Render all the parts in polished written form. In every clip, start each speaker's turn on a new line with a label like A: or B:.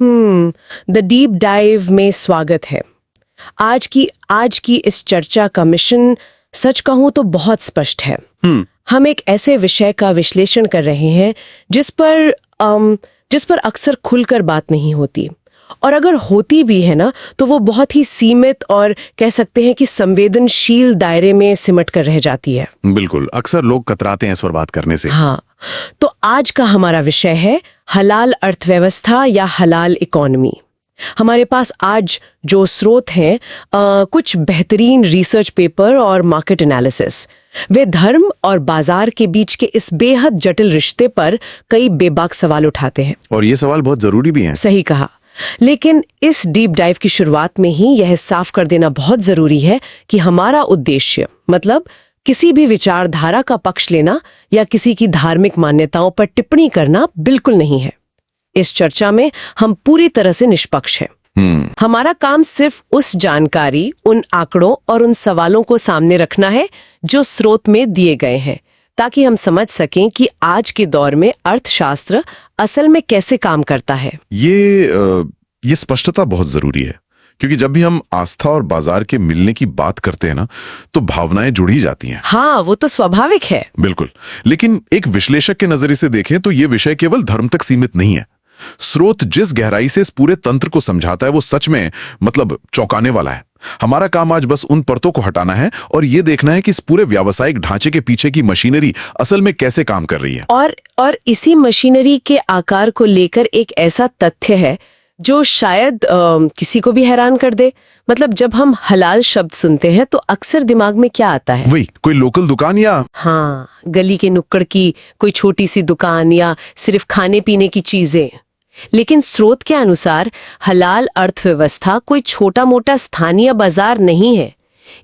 A: The deep dive में स्वागत है। आज की इस चर्चा का मिशन सच कहूं तो बहुत स्पष्ट है। हम एक ऐसे विषय का विश्लेषण कर रहे हैं जिस पर अक्सर खुलकर बात नहीं होती, और अगर होती भी है ना तो वो बहुत ही सीमित और कह सकते हैं कि संवेदनशील दायरे में सिमट कर रह जाती है।
B: बिल्कुल, अक्सर लोग कतराते हैं इस पर बात करने से।
A: हाँ, तो आज का हमारा विषय है हलाल अर्थव्यवस्था या हलाल इकोनॉमी। हमारे पास आज जो स्रोत हैं, कुछ बेहतरीन रिसर्च पेपर और मार्केट एनालिसिस, वे धर्म और बाजार के बीच के इस बेहद जटिल रिश्ते पर कई बेबाक सवाल उठाते हैं।
B: और ये सवाल बहुत जरूरी भी हैं।
A: सही कहा, लेकिन इस डीप डाइव की शुरुआत में ही यह साफ कर देना बहुत जरूरी है कि हमारा उद्देश्य मतलब किसी भी विचारधारा का पक्ष लेना या किसी की धार्मिक मान्यताओं पर टिप्पणी करना बिल्कुल नहीं है। इस चर्चा में हम पूरी तरह से निष्पक्ष हैं। हमारा काम सिर्फ उस जानकारी, उन आंकड़ों और उन सवालों को सामने रखना है जो स्रोत में दिए गए हैं, ताकि हम समझ सकें कि आज के दौर में अर्थशास्त्र असल में कैसे काम करता है।
B: ये स्पष्टता बहुत जरूरी है, क्योंकि जब भी हम आस्था और बाजार के मिलने की बात करते हैं ना, तो भावनाएं जुड़ी जाती हैं।
A: हाँ, वो तो स्वाभाविक है।
B: बिल्कुल, लेकिन एक विश्लेषक के नजरिए से देखें तो ये विषय केवल धर्म तक सीमित नहीं है। स्रोत जिस गहराई से इस पूरे तंत्र को समझाता है वो सच में चौंकाने वाला है। हमारा काम आज बस उन परतों को हटाना है और ये देखना है कि इस पूरे व्यावसायिक ढांचे के पीछे की मशीनरी असल में कैसे काम कर रही है।
A: और इसी मशीनरी के आकार को लेकर एक ऐसा तथ्य है जो शायद किसी को भी हैरान कर दे। जब हम हलाल शब्द सुनते हैं तो अक्सर दिमाग में क्या आता है?
B: वही कोई लोकल दुकान या
A: गली के नुक्कड़ की कोई छोटी सी दुकान या सिर्फ खाने पीने की चीजें। लेकिन स्रोत के अनुसार हलाल अर्थव्यवस्था कोई छोटा मोटा स्थानीय बाजार नहीं है।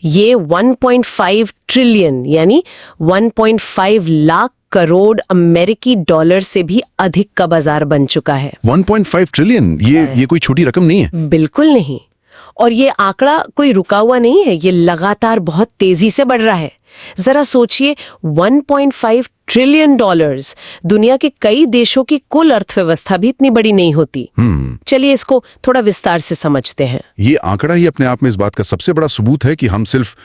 A: ये 1.5 ट्रिलियन यानी 1.5 लाख करोड़ अमेरिकी डॉलर से भी अधिक का बाजार बन चुका है।
B: 1.5 ट्रिलियन ये कोई छोटी रकम नहीं है।
A: बिल्कुल नहीं। और ये आंकड़ा कोई रुका हुआ नहीं है, ये लगातार बहुत तेजी से बढ़ रहा है। जरा सोचिए, 1.5 ट्रिलियन डॉलर्स, दुनिया के कई देशों की कुल अर्थव्यवस्था भी इतनी बड़ी नहीं होती। चलिए इसको थोड़ा विस्तार से समझते हैं।
B: ये आंकड़ा ही अपने आप में इस बात का सबसे बड़ा सबूत है कि हम सिर्फ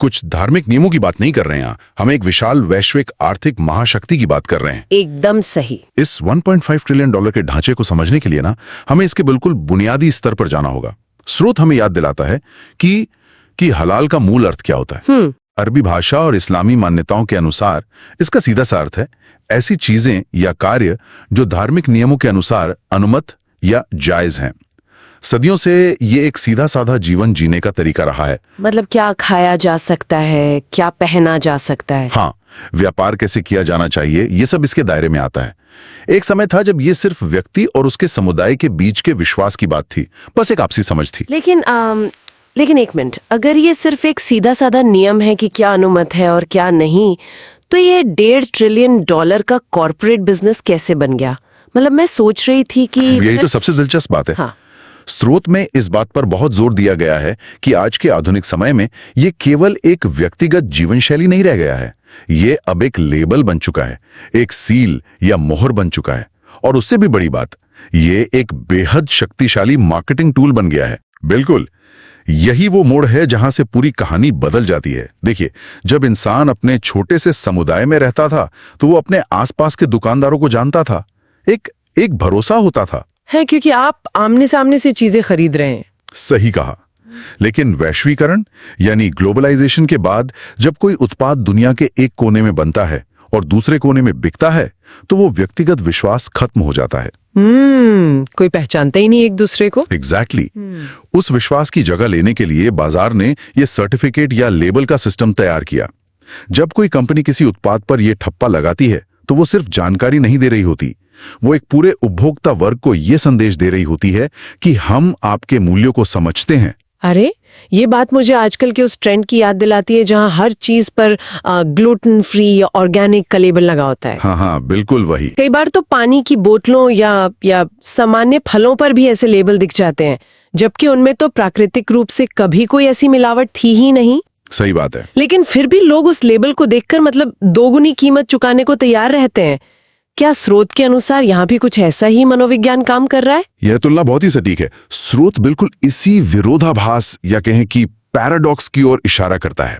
B: कुछ धार्मिक नियमों की बात नहीं कर रहे हैं, हम एक विशाल वैश्विक आर्थिक महाशक्ति की बात कर रहे हैं।
A: एकदम सही।
B: इस 1.5 ट्रिलियन डॉलर के ढांचे को समझने के लिए ना हमें इसके बिल्कुल बुनियादी स्तर पर जाना होगा। स्रोत हमें याद दिलाता है कि हलाल का मूल अर्थ क्या होता है। अरबी भाषा और इस्लामी मान्यताओं के अनुसार इसका सीधा सा अर्थ है ऐसी चीजें या कार्य जो धार्मिक नियमों के अनुसार अनुमत या जायज हैं। सदियों से ये एक सीधा साधा जीवन जीने का तरीका रहा है।
A: क्या खाया जा सकता है, क्या पहना जा सकता है।
B: हाँ, व्यापार कैसे किया जाना चाहिए, ये सब इसके दायरे में आता है। एक समय था जब ये सिर्फ व्यक्ति और उसके समुदाय के बीच के विश्वास की बात थी, बस एक आपसी समझ थी।
A: लेकिन एक मिनट, अगर ये सिर्फ एक सीधा साधा नियम है कि क्या अनुमत है और क्या नहीं, तो ये 1.5 ट्रिलियन डॉलर का कॉर्पोरेट बिजनेस कैसे बन गया? मैं सोच रही थी कि
B: यही तो सबसे दिलचस्प बात है।
A: हाँ।
B: स्रोत में इस बात पर बहुत जोर दिया गया है कि आज के आधुनिक समय में ये केवल एक व्यक्तिगत जीवन शैली नहीं रह गया है, ये अब एक लेबल बन चुका है, एक सील या मोहर बन चुका है, और उससे भी बड़ी बात, ये एक बेहद शक्तिशाली मार्केटिंग टूल बन गया है। बिल्कुल, यही वो मोड़ है जहां से पूरी कहानी बदल जाती है। देखिए, जब इंसान अपने छोटे से समुदाय में रहता था तो वो अपने आसपास के दुकानदारों को जानता था, एक भरोसा होता था
A: है, क्योंकि आप आमने सामने से चीजें खरीद रहे हैं।
B: सही कहा। लेकिन वैश्वीकरण यानी ग्लोबलाइजेशन के बाद जब कोई उत्पाद दुनिया के एक कोने में बनता है और दूसरे कोने में बिकता है तो वो व्यक्तिगत विश्वास खत्म हो जाता है।
A: कोई पहचानता ही नहीं एक दूसरे को।
B: एग्जैक्टली। उस विश्वास की जगह लेने के लिए बाजार ने ये सर्टिफिकेट या लेबल का सिस्टम तैयार किया। जब कोई कंपनी किसी उत्पाद पर यह ठप्पा लगाती है तो वो सिर्फ जानकारी नहीं दे रही होती, वो एक पूरे उपभोक्ता वर्ग को यह संदेश दे रही होती है कि हम आपके मूल्यों को समझते हैं।
A: अरे, ये बात मुझे आजकल के उस ट्रेंड की याद दिलाती है जहां हर चीज पर ग्लूटेन फ्री या ऑर्गेनिक का लेबल लगा होता है।
B: हाँ, बिल्कुल वही।
A: कई बार तो पानी की बोतलों या सामान्य फलों पर भी ऐसे लेबल दिख जाते हैं, जबकि उनमें तो प्राकृतिक रूप से कभी कोई ऐसी मिलावट थी ही नहीं।
B: सही बात है।
A: लेकिन फिर भी लोग उस लेबल को देखकर दोगुनी कीमत चुकाने को तैयार रहते हैं। क्या स्रोत के अनुसार यहाँ भी कुछ ऐसा ही मनोविज्ञान काम कर रहा है?
B: यह तुलना बहुत ही सटीक है। स्रोत बिल्कुल इसी विरोधाभास या कहें कि पैराडॉक्स की ओर इशारा करता है।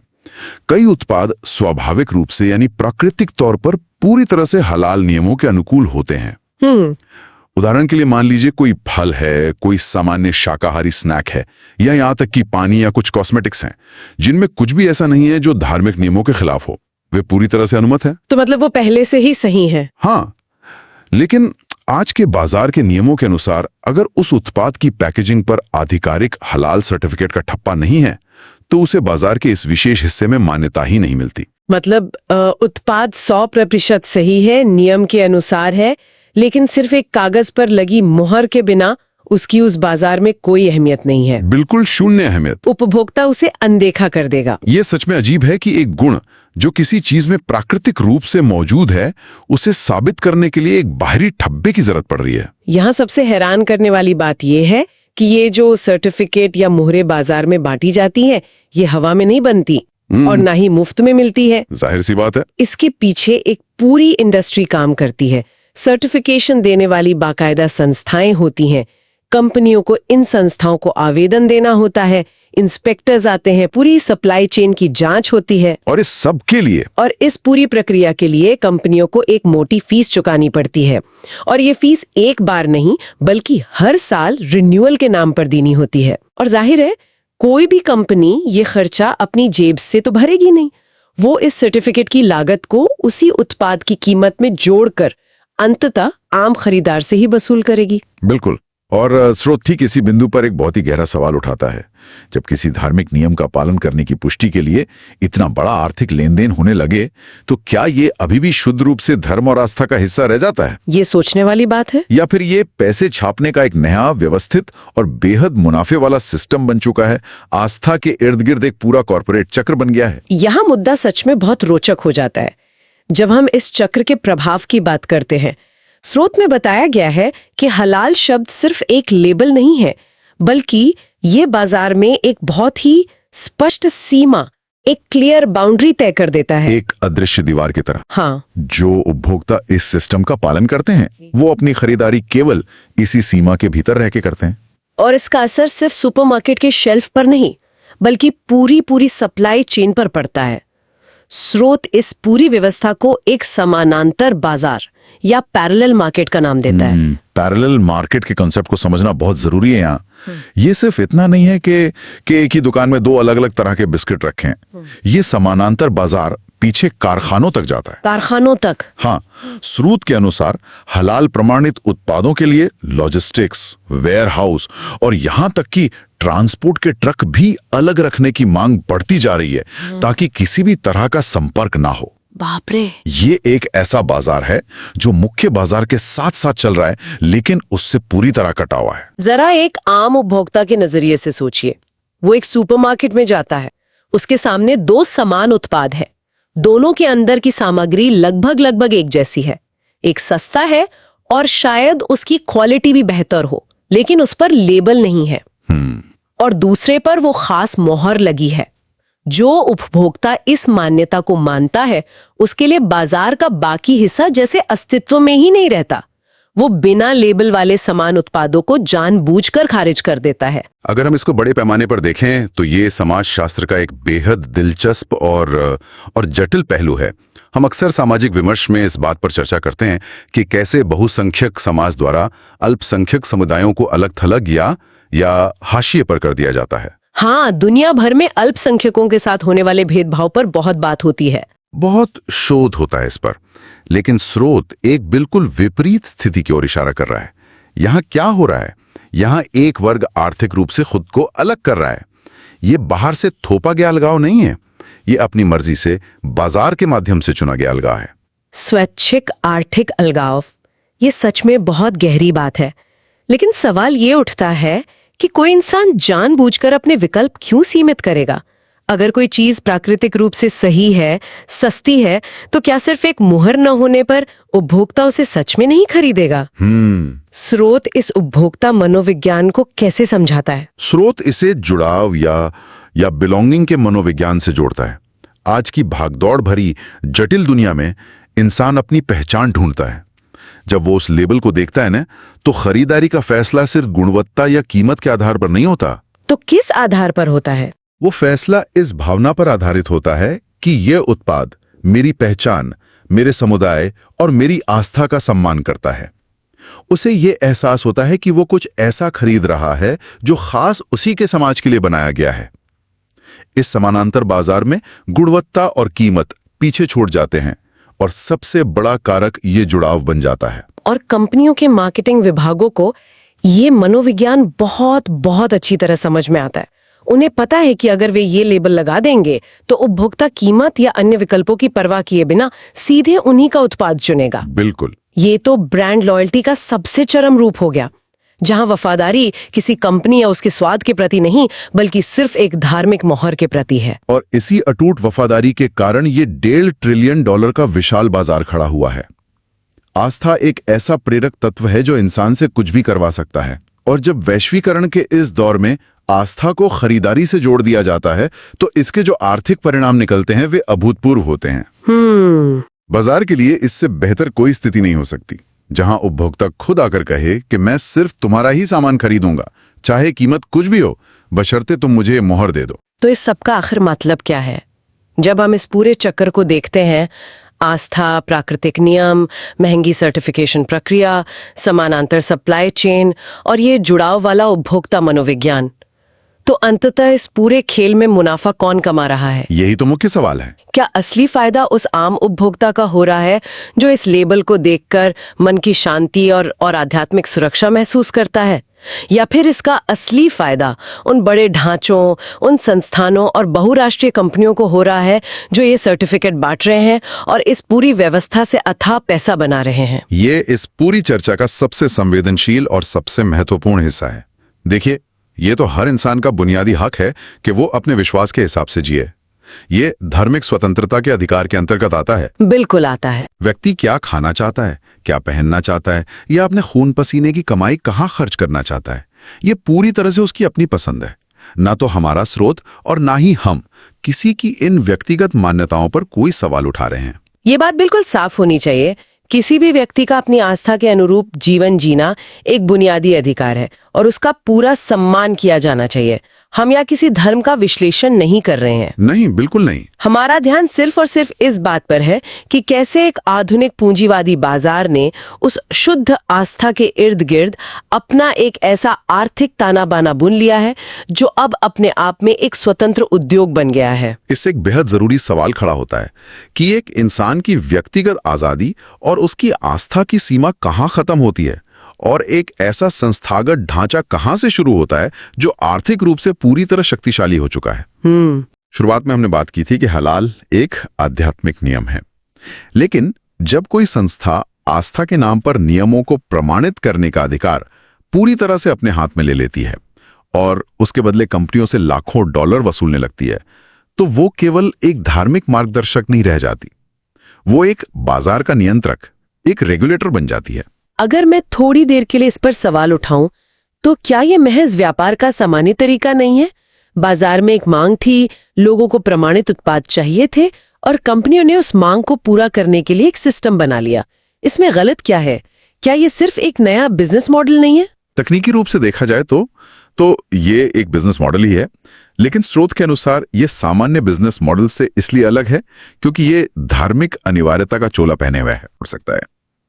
B: कई उत्पाद स्वाभाविक रूप से यानी प्राकृतिक तौर पर पूरी तरह से हलाल नियमों के अनुकूल होते हैं। उदाहरण के लिए मान लीजिए कोई फल है, कोई सामान्य शाकाहारी स्नैक है, या यहाँ तक कि पानी या कुछ कॉस्मेटिक्स हैं जिनमें कुछ भी ऐसा नहीं है जो धार्मिक नियमों के खिलाफ हो। वे पूरी तरह से अनुमत है।
A: तो मतलब वो पहले से ही सही है।
B: हाँ, लेकिन आज के बाजार के नियमों के अनुसार अगर उस उत्पाद की पैकेजिंग पर आधिकारिक हलाल सर्टिफिकेट का ठप्पा नहीं है तो उसे बाजार के इस विशेष हिस्से में मान्यता ही नहीं मिलती।
A: मतलब उत्पाद 100% सही है, नियम के अनुसार है, लेकिन सिर्फ एक कागज पर लगी मुहर के बिना उसकी उस बाजार में कोई अहमियत नहीं है।
B: बिल्कुल शून्य अहमियत।
A: उपभोक्ता उसे अनदेखा कर देगा।
B: ये सच में अजीब है कि एक गुण जो किसी चीज में प्राकृतिक रूप से मौजूद है, उसे साबित करने के लिए एक बाहरी ठप्पे की जरूरत पड़ रही है।
A: यहाँ सबसे हैरान करने वाली बात यह है कि ये जो सर्टिफिकेट या मुहरें बाजार में बांटी जाती हैं, ये हवा में नहीं बनती और ना ही मुफ्त में मिलती है।
B: जाहिर सी बात है।
A: इसके पीछे एक पूरी इंडस्ट्री काम करती है। सर्टिफिकेशन देने वाली बाकायदा संस्थाएं होती हैं। कंपनियों को इन संस्थाओं को आवेदन देना होता है, इंस्पेक्टर्स आते हैं, पूरी सप्लाई चेन की जांच होती है।
B: और इस पूरी
A: प्रक्रिया के लिए कंपनियों को एक मोटी फीस चुकानी पड़ती है। और ये फीस एक बार नहीं बल्कि हर साल रिन्यूअल के नाम पर देनी होती है। और जाहिर है कोई भी कंपनी ये खर्चा अपनी जेब से तो भरेगी नहीं। वो इस सर्टिफिकेट की लागत को उसी उत्पाद की कीमत में जोड़कर अंततः आम खरीदार से ही वसूल करेगी।
B: बिल्कुल। और स्रोत ठीक इसी बिंदु पर एक बहुत ही गहरा सवाल उठाता है। जब किसी धार्मिक नियम का पालन करने की पुष्टि के लिए इतना बड़ा आर्थिक लेन देन होने लगे तो क्या ये अभी भी शुद्ध रूप से धर्म और आस्था का हिस्सा रह जाता है?
A: ये सोचने वाली बात है।
B: या फिर ये पैसे छापने का एक नया व्यवस्थित और बेहद मुनाफे वाला सिस्टम बन चुका है? आस्था के इर्द गिर्द एक पूरा कॉर्पोरेट चक्र बन गया है।
A: यहाँ मुद्दा सच में बहुत रोचक हो जाता है जब हम इस चक्र के प्रभाव की बात करते हैं। स्रोत में बताया गया है कि हलाल शब्द सिर्फ एक लेबल नहीं है, बल्कि ये बाजार में एक बहुत ही स्पष्ट सीमा, एक क्लियर बाउंड्री तय कर देता है।
B: एक अदृश्य दीवार की तरह।
A: हाँ।
B: जो उपभोक्ता इस सिस्टम का पालन करते हैं वो अपनी खरीदारी केवल इसी सीमा के भीतर रह के करते हैं।
A: और इसका असर सिर्फ सुपरमार्केट के शेल्फ पर नहीं बल्कि पूरी सप्लाई चेन पर पड़ता है। स्रोत इस पूरी व्यवस्था को एक समानांतर बाजार या पैरेलल मार्केट का नाम देता है।
B: पैरेलल मार्केट के कॉन्सेप्ट को समझना बहुत जरूरी है यहाँ। ये सिर्फ इतना नहीं है कि एक ही दुकान में दो अलग अलग तरह के बिस्किट रखें। ये समानांतर बाजार पीछे कारखानों तक जाता है।
A: कारखानों तक?
B: हाँ। स्रोत के अनुसार हलाल प्रमाणित उत्पादों के लिए लॉजिस्टिक्स, वेयर हाउस और यहाँ तक कि ट्रांसपोर्ट के ट्रक भी अलग रखने की मांग बढ़ती जा रही है ताकि किसी भी तरह का संपर्क ना हो।
A: बाप रे।
B: ये एक ऐसा बाजार है जो मुख्य बाजार के साथ साथ चल रहा है लेकिन उससे पूरी तरह कटा हुआ है।
A: जरा एक आम उपभोक्ता के नजरिए से सोचिए। वो एक सुपरमार्केट में जाता है, उसके सामने दो समान उत्पाद है, दोनों के अंदर की सामग्री लगभग एक जैसी है। एक सस्ता है और शायद उसकी क्वालिटी भी बेहतर हो, लेकिन उस पर लेबल नहीं है। और दूसरे पर वो खास मोहर लगी है। जो उपभोक्ता इस मान्यता को मानता है उसके लिए बाजार का बाकी हिस्सा जैसे अस्तित्व में ही नहीं रहता। वो बिना लेबल वाले समान उत्पादों को जानबूझकर खारिज कर देता है।
B: अगर हम इसको बड़े पैमाने पर देखें तो ये समाज शास्त्र का एक बेहद दिलचस्प और जटिल पहलू है। हम अक्सर सामाजिक विमर्श में इस बात पर चर्चा करते हैं कि कैसे बहुसंख्यक समाज द्वारा अल्पसंख्यक समुदायों को अलग थलग या हाशिए पर कर दिया जाता है।
A: हाँ, दुनिया भर में अल्पसंख्यकों के साथ होने वाले भेदभाव पर बहुत बात होती है,
B: बहुत शोध होता है इस पर। लेकिन स्रोत एक बिल्कुल विपरीत स्थिति की ओर इशारा कर रहा है। यहाँ क्या हो रहा है? यहाँ एक वर्ग आर्थिक रूप से खुद को अलग कर रहा है। ये बाहर से थोपा गया अलगाव नहीं है, ये अपनी मर्जी से बाजार के माध्यम से चुना गया अलगाव है।
A: स्वैच्छिक आर्थिक अलगाव, ये सच में बहुत गहरी बात है। लेकिन सवाल ये उठता है कि कोई इंसान जानबूझकर अपने विकल्प क्यों सीमित करेगा? अगर कोई चीज प्राकृतिक रूप से सही है, सस्ती है, तो क्या सिर्फ एक मुहर न होने पर उपभोक्ता उसे सच में नहीं खरीदेगा? स्रोत इस उपभोक्ता मनोविज्ञान को कैसे समझाता है?
B: स्रोत इसे जुड़ाव या बिलोंगिंग के मनोविज्ञान से जोड़ता है। आज की भागदौड़ भरी जटिल दुनिया में इंसान अपनी पहचान ढूंढता है, जब वो उस लेबल को देखता है ना, तो खरीदारी का फैसला सिर्फ गुणवत्ता या कीमत के आधार पर नहीं होता।
A: तो किस आधार पर होता है?
B: वो फैसला इस भावना पर आधारित होता है कि यह उत्पाद मेरी पहचान, मेरे समुदाय और मेरी आस्था का सम्मान करता है। उसे ये एहसास होता है कि वो कुछ ऐसा खरीद रहा है जो खास उसी के समाज के लिए बनाया गया है। इस समानांतर बाजार में गुणवत्ता और कीमत पीछे छूट जाते हैं और सबसे बड़ा कारक ये जुड़ाव बन जाता है।
A: और कंपनियों के मार्केटिंग विभागों को ये मनोविज्ञान बहुत बहुत अच्छी तरह समझ में आता है। उन्हें पता है कि अगर वे ये लेबल लगा देंगे तो उपभोक्ता कीमत या अन्य विकल्पों की परवाह किए बिना सीधे उन्हीं का उत्पाद चुनेगा।
B: बिल्कुल।
A: ये तो ब्रांड लॉयल्टी का सबसे चरम रूप हो गया, जहां वफादारी किसी कंपनी या उसके स्वाद के प्रति नहीं बल्कि सिर्फ एक धार्मिक मोहर के प्रति है।
B: और इसी अटूट वफादारी के कारण ये $1.5 ट्रिलियन का विशाल बाजार खड़ा हुआ है। आस्था एक ऐसा प्रेरक तत्व है जो इंसान से कुछ भी करवा सकता है। और जब वैश्वीकरण के इस दौर में आस्था को खरीदारी से जोड़ दिया जाता है तो इसके जो आर्थिक परिणाम निकलते हैं वे अभूतपूर्व होते हैं। बाजार के लिए इससे बेहतर कोई स्थिति नहीं हो सकती, जहां उपभोक्ता खुद आकर कहे कि मैं सिर्फ तुम्हारा ही सामान खरीदूंगा, चाहे कीमत कुछ भी हो, बशर्ते तुम मुझे ये मोहर दे दो।
A: तो इस सबका आखिर मतलब क्या है? जब हम इस पूरे चक्कर को देखते हैं, आस्था, प्राकृतिक नियम, महंगी सर्टिफिकेशन प्रक्रिया, समानांतर सप्लाई चेन और ये जुड़ाव वाला उपभोक्ता मनोविज्ञान, तो अंततः इस पूरे खेल में मुनाफा कौन कमा रहा है?
B: यही तो मुख्य सवाल है।
A: क्या असली फायदा उस आम उपभोक्ता का हो रहा है जो इस लेबल को देखकर मन की शांति और आध्यात्मिक सुरक्षा महसूस करता है, या फिर इसका असली फायदा उन बड़े ढांचों, उन संस्थानों और बहुराष्ट्रीय कंपनियों को हो रहा है जो ये सर्टिफिकेट बांट रहे हैं और इस पूरी व्यवस्था से अथाह पैसा बना रहे हैं?
B: ये इस पूरी चर्चा का सबसे संवेदनशील और सबसे महत्वपूर्ण हिस्सा है। देखिए, ये तो हर इंसान का बुनियादी हक है कि वो अपने विश्वास के हिसाब से जिए। ये धार्मिक स्वतंत्रता के अधिकार के अंतर्गत आता है।
A: बिल्कुल आता है।
B: व्यक्ति क्या खाना चाहता है, क्या पहनना चाहता है, या अपने खून पसीने की कमाई कहाँ खर्च करना चाहता है, ये पूरी तरह से उसकी अपनी पसंद है। ना तो हमारा स्रोत और ना ही हम किसी की इन व्यक्तिगत मान्यताओं पर कोई सवाल उठा रहे हैं।
A: ये बात बिल्कुल साफ होनी चाहिए। किसी भी व्यक्ति का अपनी आस्था के अनुरूप जीवन जीना एक बुनियादी अधिकार है और उसका पूरा सम्मान किया जाना चाहिए। हम या किसी धर्म का विश्लेषण नहीं कर रहे हैं।
B: नहीं, बिल्कुल नहीं।
A: हमारा ध्यान सिर्फ और सिर्फ इस बात पर है कि कैसे एक आधुनिक पूंजीवादी बाजार ने उस शुद्ध आस्था के इर्द गिर्द अपना एक ऐसा आर्थिक ताना बाना बुन लिया है जो अब अपने आप में एक स्वतंत्र उद्योग बन गया है।
B: इससे एक बेहद जरूरी सवाल खड़ा होता है कि एक इंसान की व्यक्तिगत आजादी और उसकी आस्था की सीमा कहाँ खत्म होती है और एक ऐसा संस्थागत ढांचा कहां से शुरू होता है जो आर्थिक रूप से पूरी तरह शक्तिशाली हो चुका है। शुरुआत में हमने बात की थी कि हलाल एक आध्यात्मिक नियम है, लेकिन जब कोई संस्था आस्था के नाम पर नियमों को प्रमाणित करने का अधिकार पूरी तरह से अपने हाथ में ले लेती है और उसके बदले कंपनियों से लाखों डॉलर वसूलने लगती है, तो वो केवल एक धार्मिक मार्गदर्शक नहीं रह जाती, वो एक बाजार का नियंत्रक, एक रेगुलेटर बन जाती है।
A: अगर मैं थोड़ी देर के लिए इस पर सवाल उठाऊं, तो क्या ये महज व्यापार का सामान्य तरीका नहीं है? बाजार में एक मांग थी, लोगों को प्रमाणित उत्पाद चाहिए थे और कंपनियों ने उस मांग को पूरा करने के लिए एक सिस्टम बना लिया। इसमें गलत क्या है? क्या ये सिर्फ एक नया बिजनेस मॉडल नहीं है?
B: तकनीकी रूप से देखा जाए तो ये एक बिजनेस मॉडल ही है, लेकिन स्रोत के अनुसार ये सामान्य बिजनेस मॉडल से इसलिए अलग है क्योंकि ये धार्मिक अनिवार्यता का चोला पहने हुए हो सकता है।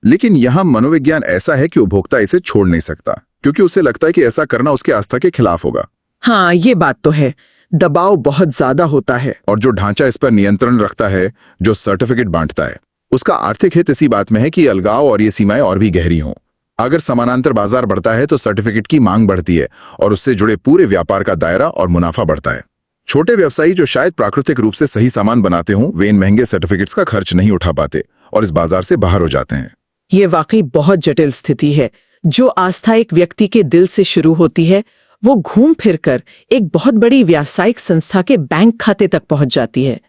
B: लेकिन यहां मनोविज्ञान ऐसा है कि उपभोक्ता इसे छोड़ नहीं सकता क्योंकि उसे लगता है कि ऐसा करना उसकी आस्था के खिलाफ होगा।
C: हाँ, ये बात तो है। दबाव बहुत ज्यादा होता है
B: और जो ढांचा इस पर नियंत्रण रखता है, जो सर्टिफिकेट बांटता है, उसका आर्थिक हित इसी बात में है कि अलगाव और ये सीमाएं और भी गहरी हों। अगर समानांतर बाजार बढ़ता है तो सर्टिफिकेट की मांग बढ़ती है और उससे जुड़े पूरे व्यापार का दायरा और मुनाफा बढ़ता है। छोटे व्यवसायी जो शायद प्राकृतिक रूप से सही सामान बनाते हों, वे इन महंगे सर्टिफिकेट्स का खर्च नहीं उठा पाते और इस बाजार से बाहर हो जाते हैं।
C: ये वाकई बहुत जटिल स्थिति है। जो आस्था एक व्यक्ति के दिल से शुरू होती है, वो घूम फिरकर एक बहुत बड़ी व्यावसायिक संस्था के बैंक खाते तक पहुंच जाती है।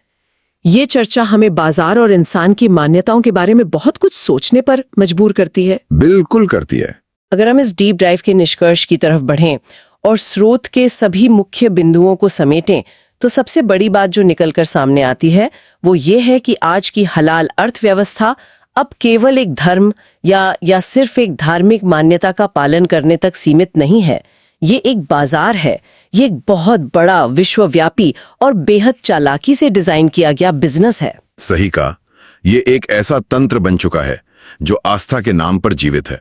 C: ये चर्चा हमें बाजार और इंसान की मान्यताओं के बारे में बहुत कुछ सोचने पर मजबूर करती है।
B: बिल्कुल करती है।
A: अगर हम इस डीप डाइव के निष्कर्ष की तरफ बढ़ें और स्रोत के सभी मुख्य बिंदुओं को समेटें, तो सबसे बड़ी बात जो निकलकर सामने आती है वो ये है कि आज की हलाल अर्थव्यवस्था अब केवल एक धर्म या सिर्फ एक धार्मिक मान्यता का पालन करने तक सीमित नहीं है। ये एक बाजार है, ये एक बहुत बड़ा विश्वव्यापी और बेहद चालाकी से डिजाइन किया गया बिजनेस है।
B: सही कहा, ये एक ऐसा तंत्र बन चुका है जो आस्था के नाम पर जीवित है।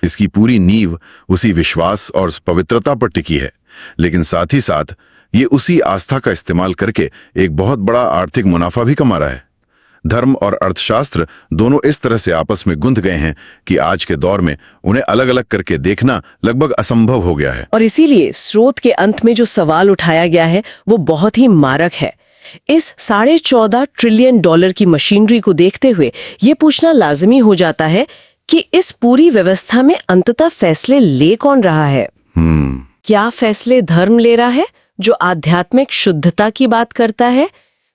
B: इसकी पूरी नींव उसी विश्वास और पवित्रता पर टिकी है, लेकिन साथ ही साथ ये उसी आस्था का इस्तेमाल करके एक बहुत बड़ा आर्थिक मुनाफा भी कमा रहा है। धर्म और अर्थशास्त्र दोनों इस तरह से आपस में गुंथ गए हैं कि आज के दौर में उन्हें अलग अलग करके देखना लगभग असंभव हो गया है।
A: और इसीलिए स्रोत के अंत में जो सवाल उठाया गया है वो बहुत ही मारक है। इस $14.5 ट्रिलियन की मशीनरी को देखते हुए ये पूछना लाजमी हो जाता है कि इस पूरी व्यवस्था में अंततः फैसले ले कौन रहा है? क्या फैसले धर्म ले रहा है जो आध्यात्मिक शुद्धता की बात करता है,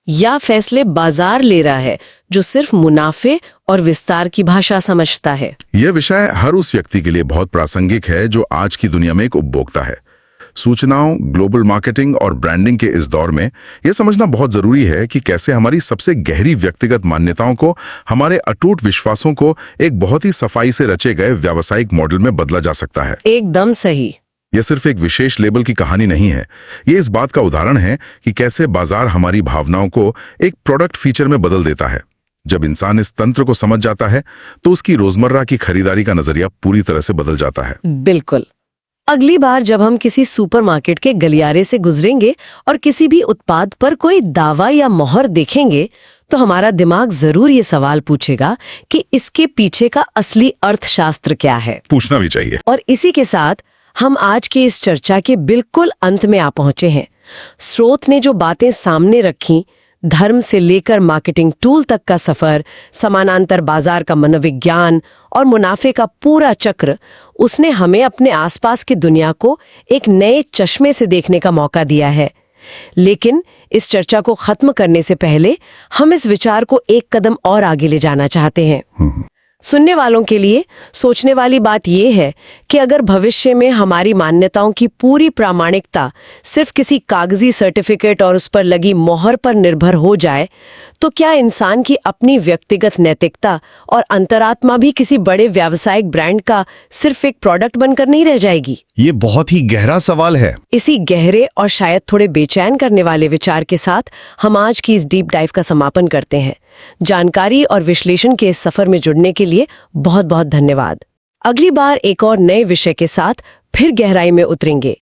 A: या फैसले बाजार ले रहा है जो सिर्फ मुनाफे और विस्तार की भाषा समझता है?
B: यह विषय हर उस व्यक्ति के लिए बहुत प्रासंगिक है जो आज की दुनिया में एक उपभोक्ता है। सूचनाओं, ग्लोबल मार्केटिंग और ब्रांडिंग के इस दौर में यह समझना बहुत जरूरी है कि कैसे हमारी सबसे गहरी व्यक्तिगत मान्यताओं को, हमारे अटूट विश्वासों को एक बहुत ही सफाई से रचे गए व्यावसायिक मॉडल में बदला जा सकता है।
A: एकदम सही।
B: यह सिर्फ एक विशेष लेबल की कहानी नहीं है, ये इस बात का उदाहरण है कि कैसे बाजार हमारी भावनाओं को एक प्रोडक्ट फीचर में बदल देता है। जब इंसान इस तंत्र को समझ जाता है तो उसकी रोजमर्रा की खरीदारी का नजरिया पूरी तरह से बदल जाता है।
A: बिल्कुल। अगली बार जब हम किसी सुपरमार्केट के गलियारे से गुजरेंगे और किसी भी उत्पाद पर कोई दावा या मोहर देखेंगे तो हमारा दिमाग जरूर ये सवाल पूछेगा कि इसके पीछे का असली अर्थशास्त्र क्या है।
B: पूछना भी चाहिए।
A: और इसी के साथ हम आज की इस चर्चा के बिल्कुल अंत में आ पहुंचे हैं। स्रोत ने जो बातें सामने रखी, धर्म से लेकर मार्केटिंग टूल तक का सफर, समानांतर बाजार का मनोविज्ञान और मुनाफे का पूरा चक्र, उसने हमें अपने आसपास की दुनिया को एक नए चश्मे से देखने का मौका दिया है। लेकिन इस चर्चा को खत्म करने से पहले हम इस विचार को एक कदम और आगे ले जाना चाहते हैं। सुनने वालों के लिए सोचने वाली बात यह है कि अगर भविष्य में हमारी मान्यताओं की पूरी प्रामाणिकता सिर्फ किसी कागजी सर्टिफिकेट और उस पर लगी मोहर पर निर्भर हो जाए, तो क्या इंसान की अपनी व्यक्तिगत नैतिकता और अंतरात्मा भी किसी बड़े व्यावसायिक ब्रांड का सिर्फ एक प्रोडक्ट बनकर नहीं रह जाएगी?
D: ये बहुत ही गहरा सवाल है।
A: इसी गहरे और शायद थोड़े बेचैन करने वाले विचार के साथ हम आज की इस डीप डाइव का समापन करते हैं। जानकारी और विश्लेषण के इस सफर में जुड़ने के लिए बहुत बहुत धन्यवाद। अगली बार एक और नए विषय के साथ फिर गहराई में उतरेंगे।